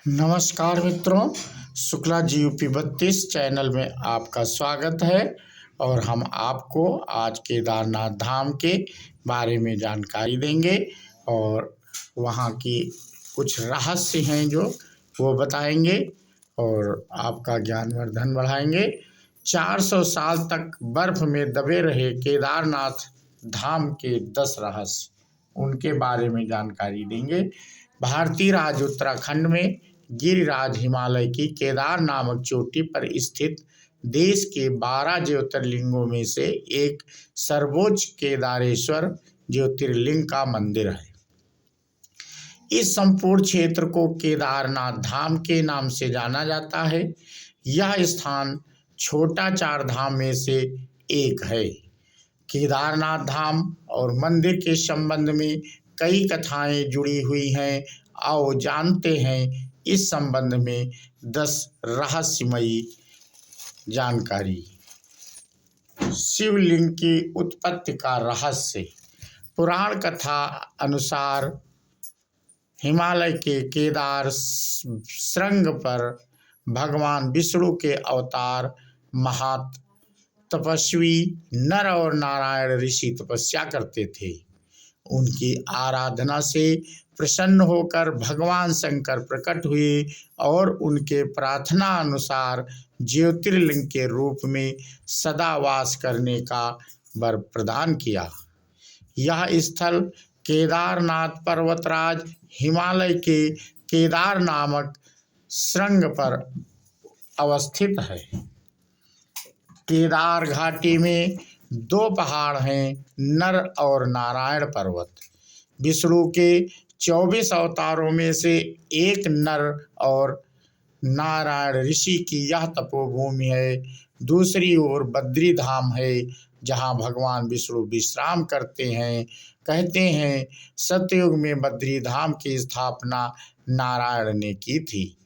नमस्कार मित्रों, Shukla GUP 32 channel में आपका स्वागत है। और हम आपको आज केदारनाथ धाम के बारे में जानकारी देंगे और वहाँ की कुछ रहस्य हैं जो वो बताएंगे और आपका ज्ञानवर्धन बढ़ाएंगे। 400 साल तक बर्फ में दबे रहे केदारनाथ धाम के 10 रहस्य, उनके बारे में जानकारी देंगे। भारतीय राज्य उत्तराखंड में गिरिराज हिमालय की केदार नामक चोटी पर स्थित देश के 12 ज्योतिर्लिंगों में से एक सर्वोच्च केदारेश्वर ज्योतिर्लिंग का मंदिर है। इस संपूर्ण क्षेत्र को केदारनाथ धाम के नाम से जाना जाता है। यह स्थान छोटा चार धाम में से एक है। केदारनाथ धाम और मंदिर के संबंध में कई कथाएं जुड़ी हुई हैं। आओ जानते हैं इस संबंध में 10 रहस्यमयी जानकारी। शिवलिंग की उत्पत्ति का रहस्य। पुराण कथा अनुसार हिमालय के केदार श्रृंग पर भगवान विष्णु के अवतार महात तपस्वी नर और नारायण ऋषि तपस्या करते थे। उनकी आराधना से प्रसन्न होकर भगवान शंकर प्रकट हुए और उनके प्रार्थना अनुसार ज्योतिर्लिंग के रूप में सदा वास करने का वर प्रदान किया। यह स्थल केदारनाथ पर्वतराज हिमालय के केदार नामक श्रृंग पर अवस्थित है। केदार घाटी में 2 पहाड़ हैं, नर और नारायण पर्वत। विष्णु के 24 अवतारों में से एक नर और नारायण ऋषि की यह तपोभूमि है। दूसरी ओर बद्री धाम है, जहाँ भगवान विष्णु विश्राम करते हैं। कहते हैं सतयुग में बद्री धाम की स्थापना नारायण ने की थी।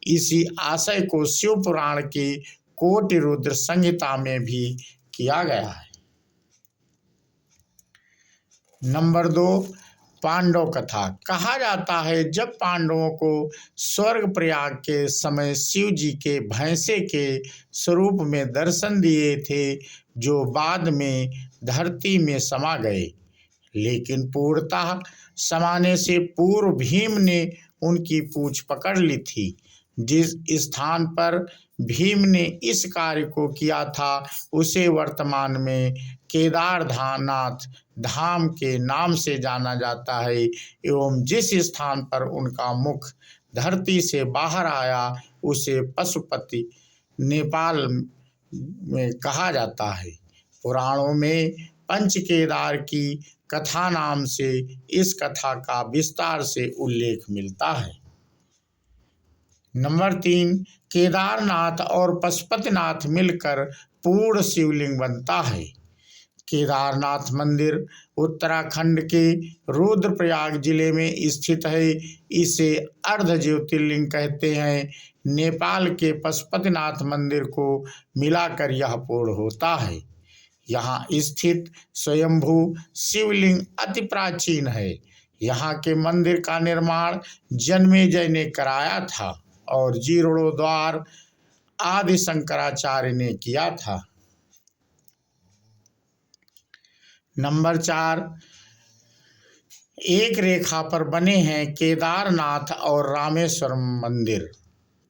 इसी आशय को शिव पुराण की कोटि रुद्र संहिता में भी किया गया है। नंबर 2, पांडव कथा। कहा जाता है जब पांडवों को स्वर्ग प्रयाग के समय शिव जी के भैंसे के स्वरूप में दर्शन दिए थे, जो बाद में धरती में समा गए, लेकिन पूर्णतः समाने से पूर्व भीम ने उनकी पूंछ पकड़ ली थी। जिस स्थान पर भीम ने इस कार्य को किया था उसे वर्तमान में केदारनाथ धाम के नाम से जाना जाता है एवं जिस स्थान पर उनका मुख धरती से बाहर आया उसे पशुपति नेपाल में कहा जाता है। पुराणों में पंच केदार की कथा नाम से इस कथा का विस्तार से उल्लेख मिलता है। नंबर 3, केदारनाथ और पशुपतिनाथ मिलकर पूर्ण शिवलिंग बनता है। केदारनाथ मंदिर उत्तराखंड के रुद्रप्रयाग जिले में स्थित है। इसे अर्ध ज्योतिर्लिंग कहते हैं। नेपाल के पशुपतिनाथ मंदिर को मिलाकर यह पूर्ण होता है। यहाँ स्थित स्वयंभू शिवलिंग अति प्राचीन है। यहाँ के मंदिर का निर्माण जन्मेजय ने कराया था और जीर्णोद्धार आदि शंकराचार्य ने किया था। नंबर 4, एक रेखा पर बने हैं केदारनाथ और रामेश्वरम मंदिर।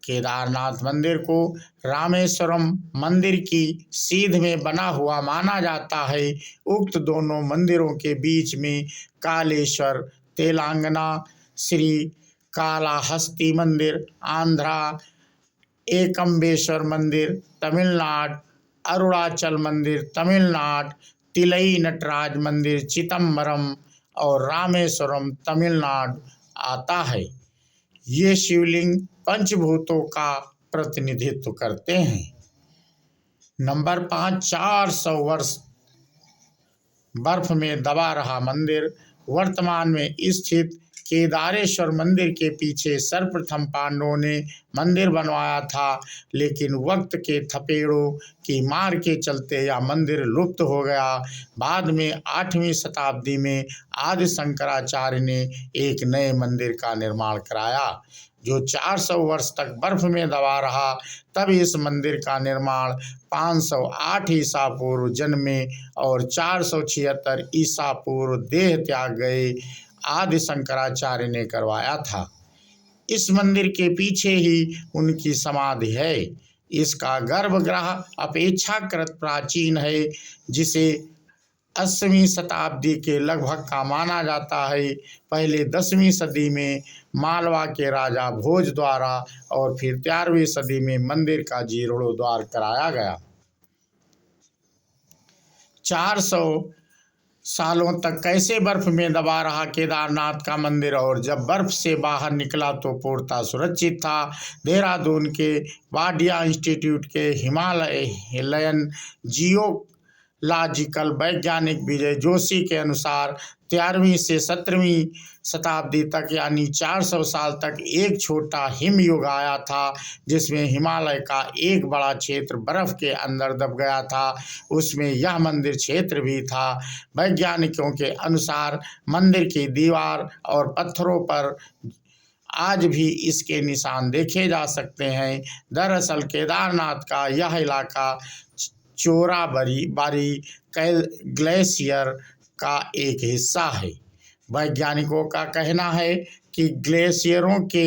केदारनाथ मंदिर को रामेश्वरम मंदिर की सीध में बना हुआ माना जाता है। उक्त दोनों मंदिरों के बीच में कालेश्वर तेलंगाना, श्री कालाहस्ती मंदिर आंध्रा, एकम्बेश्वर मंदिर तमिलनाडु, अरुणाचल मंदिर तमिलनाडु, तिलई नटराज मंदिर चिदम्बरम और रामेश्वरम तमिलनाडु आता है। ये शिवलिंग पंचभूतों का प्रतिनिधित्व करते हैं। नंबर 5, 400 वर्ष बर्फ में दबा रहा मंदिर। वर्तमान में स्थित केदारेश्वर मंदिर के पीछे सर्वप्रथम पांडवों ने मंदिर बनवाया था, लेकिन वक्त के थपेड़ों की मार के चलते यह मंदिर लुप्त हो गया। बाद में 8वीं शताब्दी में आदि शंकराचार्य ने एक नए मंदिर का निर्माण कराया, जो 400 वर्ष तक बर्फ में दबा रहा। तब इस मंदिर का निर्माण 508 ईसा पूर्व जन्मे और 476 ईसा पूर्व देह त्याग गए आदि शंकराचार्य ने करवाया था। इस मंदिर के पीछे ही उनकी समाधि है। इसका गर्भगृह अपेक्षाकृत प्राचीन है, जिसे 8वीं शताब्दी के लगभग का माना जाता है। पहले 10वीं सदी में मालवा के राजा भोज द्वारा और फिर 13वीं सदी में मंदिर का जीर्णोद्धार कराया गया। 400 सालों तक कैसे बर्फ में दबा रहा केदारनाथ का मंदिर, और जब बर्फ से बाहर निकला तो पूर्णतः सुरक्षित था। देहरादून के वाडिया इंस्टीट्यूट के हिमालयन जियोलॉजिकल वैज्ञानिक विजय जोशी के अनुसार 13वीं से 17वीं शताब्दी तक यानी 400 साल तक एक छोटा हिमयुग आया था, जिसमें हिमालय का एक बड़ा क्षेत्र बर्फ के अंदर दब गया था। उसमें यह मंदिर क्षेत्र भी था। वैज्ञानिकों के अनुसार मंदिर की दीवार और पत्थरों पर आज भी इसके निशान देखे जा सकते हैं। दरअसल केदारनाथ का यह इलाका चोराबारी ग्लेशियर का एक हिस्सा है। वैज्ञानिकों का कहना है कि ग्लेशियरों के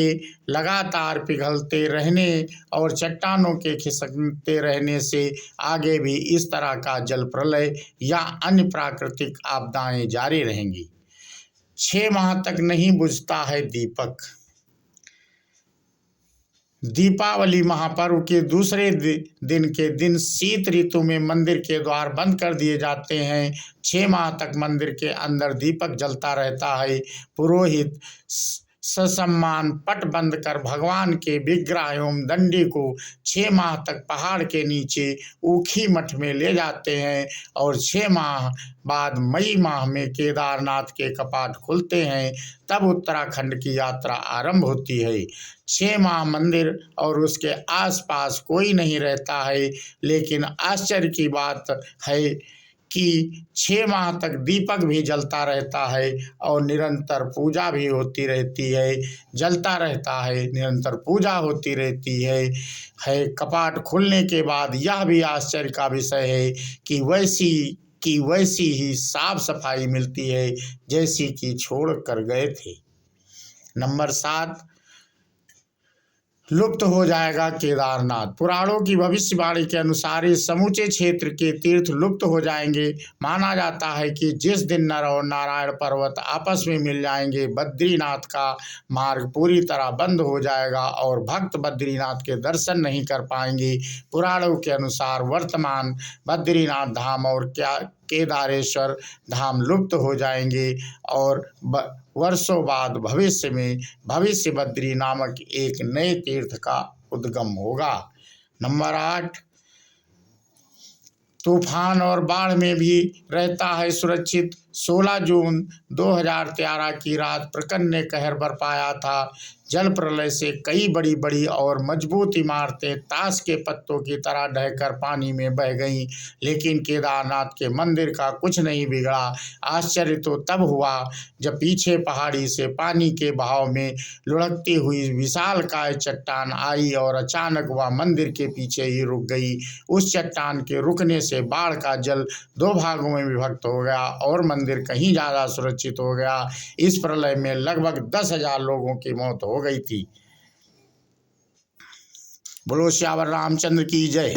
लगातार पिघलते रहने और चट्टानों के खिसकते रहने से आगे भी इस तरह का जल प्रलय या अन्य प्राकृतिक आपदाएं जारी रहेंगी। 6 माह तक नहीं बुझता है दीपक। दीपावली महापर्व के दूसरे दिन के दिन शीत ऋतु में मंदिर के द्वार बंद कर दिए जाते हैं। 6 माह तक मंदिर के अंदर दीपक जलता रहता है। पुरोहित ससम्मान पट बंद कर भगवान के विग्रह एवं दंडी को 6 माह तक पहाड़ के नीचे ऊखी मठ में ले जाते हैं और 6 माह बाद मई माह में केदारनाथ के कपाट खुलते हैं। तब उत्तराखंड की यात्रा आरंभ होती है। 6 माह मंदिर और उसके आसपास कोई नहीं रहता है, लेकिन आश्चर्य की बात है कि 6 माह तक दीपक भी जलता रहता है और निरंतर पूजा भी होती रहती है। जलता रहता है, निरंतर पूजा होती रहती है। कपाट खुलने के बाद यह भी आश्चर्य का विषय है कि वैसी ही साफ सफाई मिलती है जैसी कि छोड़ कर गए थे। नंबर 7, लुप्त हो जाएगा केदारनाथ। पुराणों की भविष्यवाणी के अनुसार इस समूचे क्षेत्र के तीर्थ लुप्त हो जाएंगे। माना जाता है कि जिस दिन नर और नारायण पर्वत आपस में मिल जाएंगे, बद्रीनाथ का मार्ग पूरी तरह बंद हो जाएगा और भक्त बद्रीनाथ के दर्शन नहीं कर पाएंगे। पुराणों के अनुसार वर्तमान बद्रीनाथ धाम और केदारेश्वर धाम लुप्त हो जाएंगे और वर्षों बाद भविष्य में भविष्य बद्री नामक एक नए तीर्थ का उद्गम होगा। नंबर 8, तूफान और बाढ़ में भी रहता है सुरक्षित। 16 जून 2013 की रात प्रकंड ने कहर बरपाया था। जल प्रलय से कई बड़ी बड़ी और मजबूत इमारतें ताश के पत्तों की तरह ढहकर पानी में बह गईं, लेकिन केदारनाथ के मंदिर का कुछ नहीं बिगड़ा। आश्चर्य तो तब हुआ जब पीछे पहाड़ी से पानी के बहाव में लुढ़कती हुई विशालकाय चट्टान आई और अचानक वह मंदिर के पीछे ही रुक गई। उस चट्टान के रुकने से बाढ़ का जल 2 भागों में विभक्त हो गया और मंदिर कहीं ज़्यादा सुरक्षित हो गया। इस प्रलय में लगभग 10,000 लोगों की मौत हो गई थी। बोलो श्यावर रामचंद्र की जय।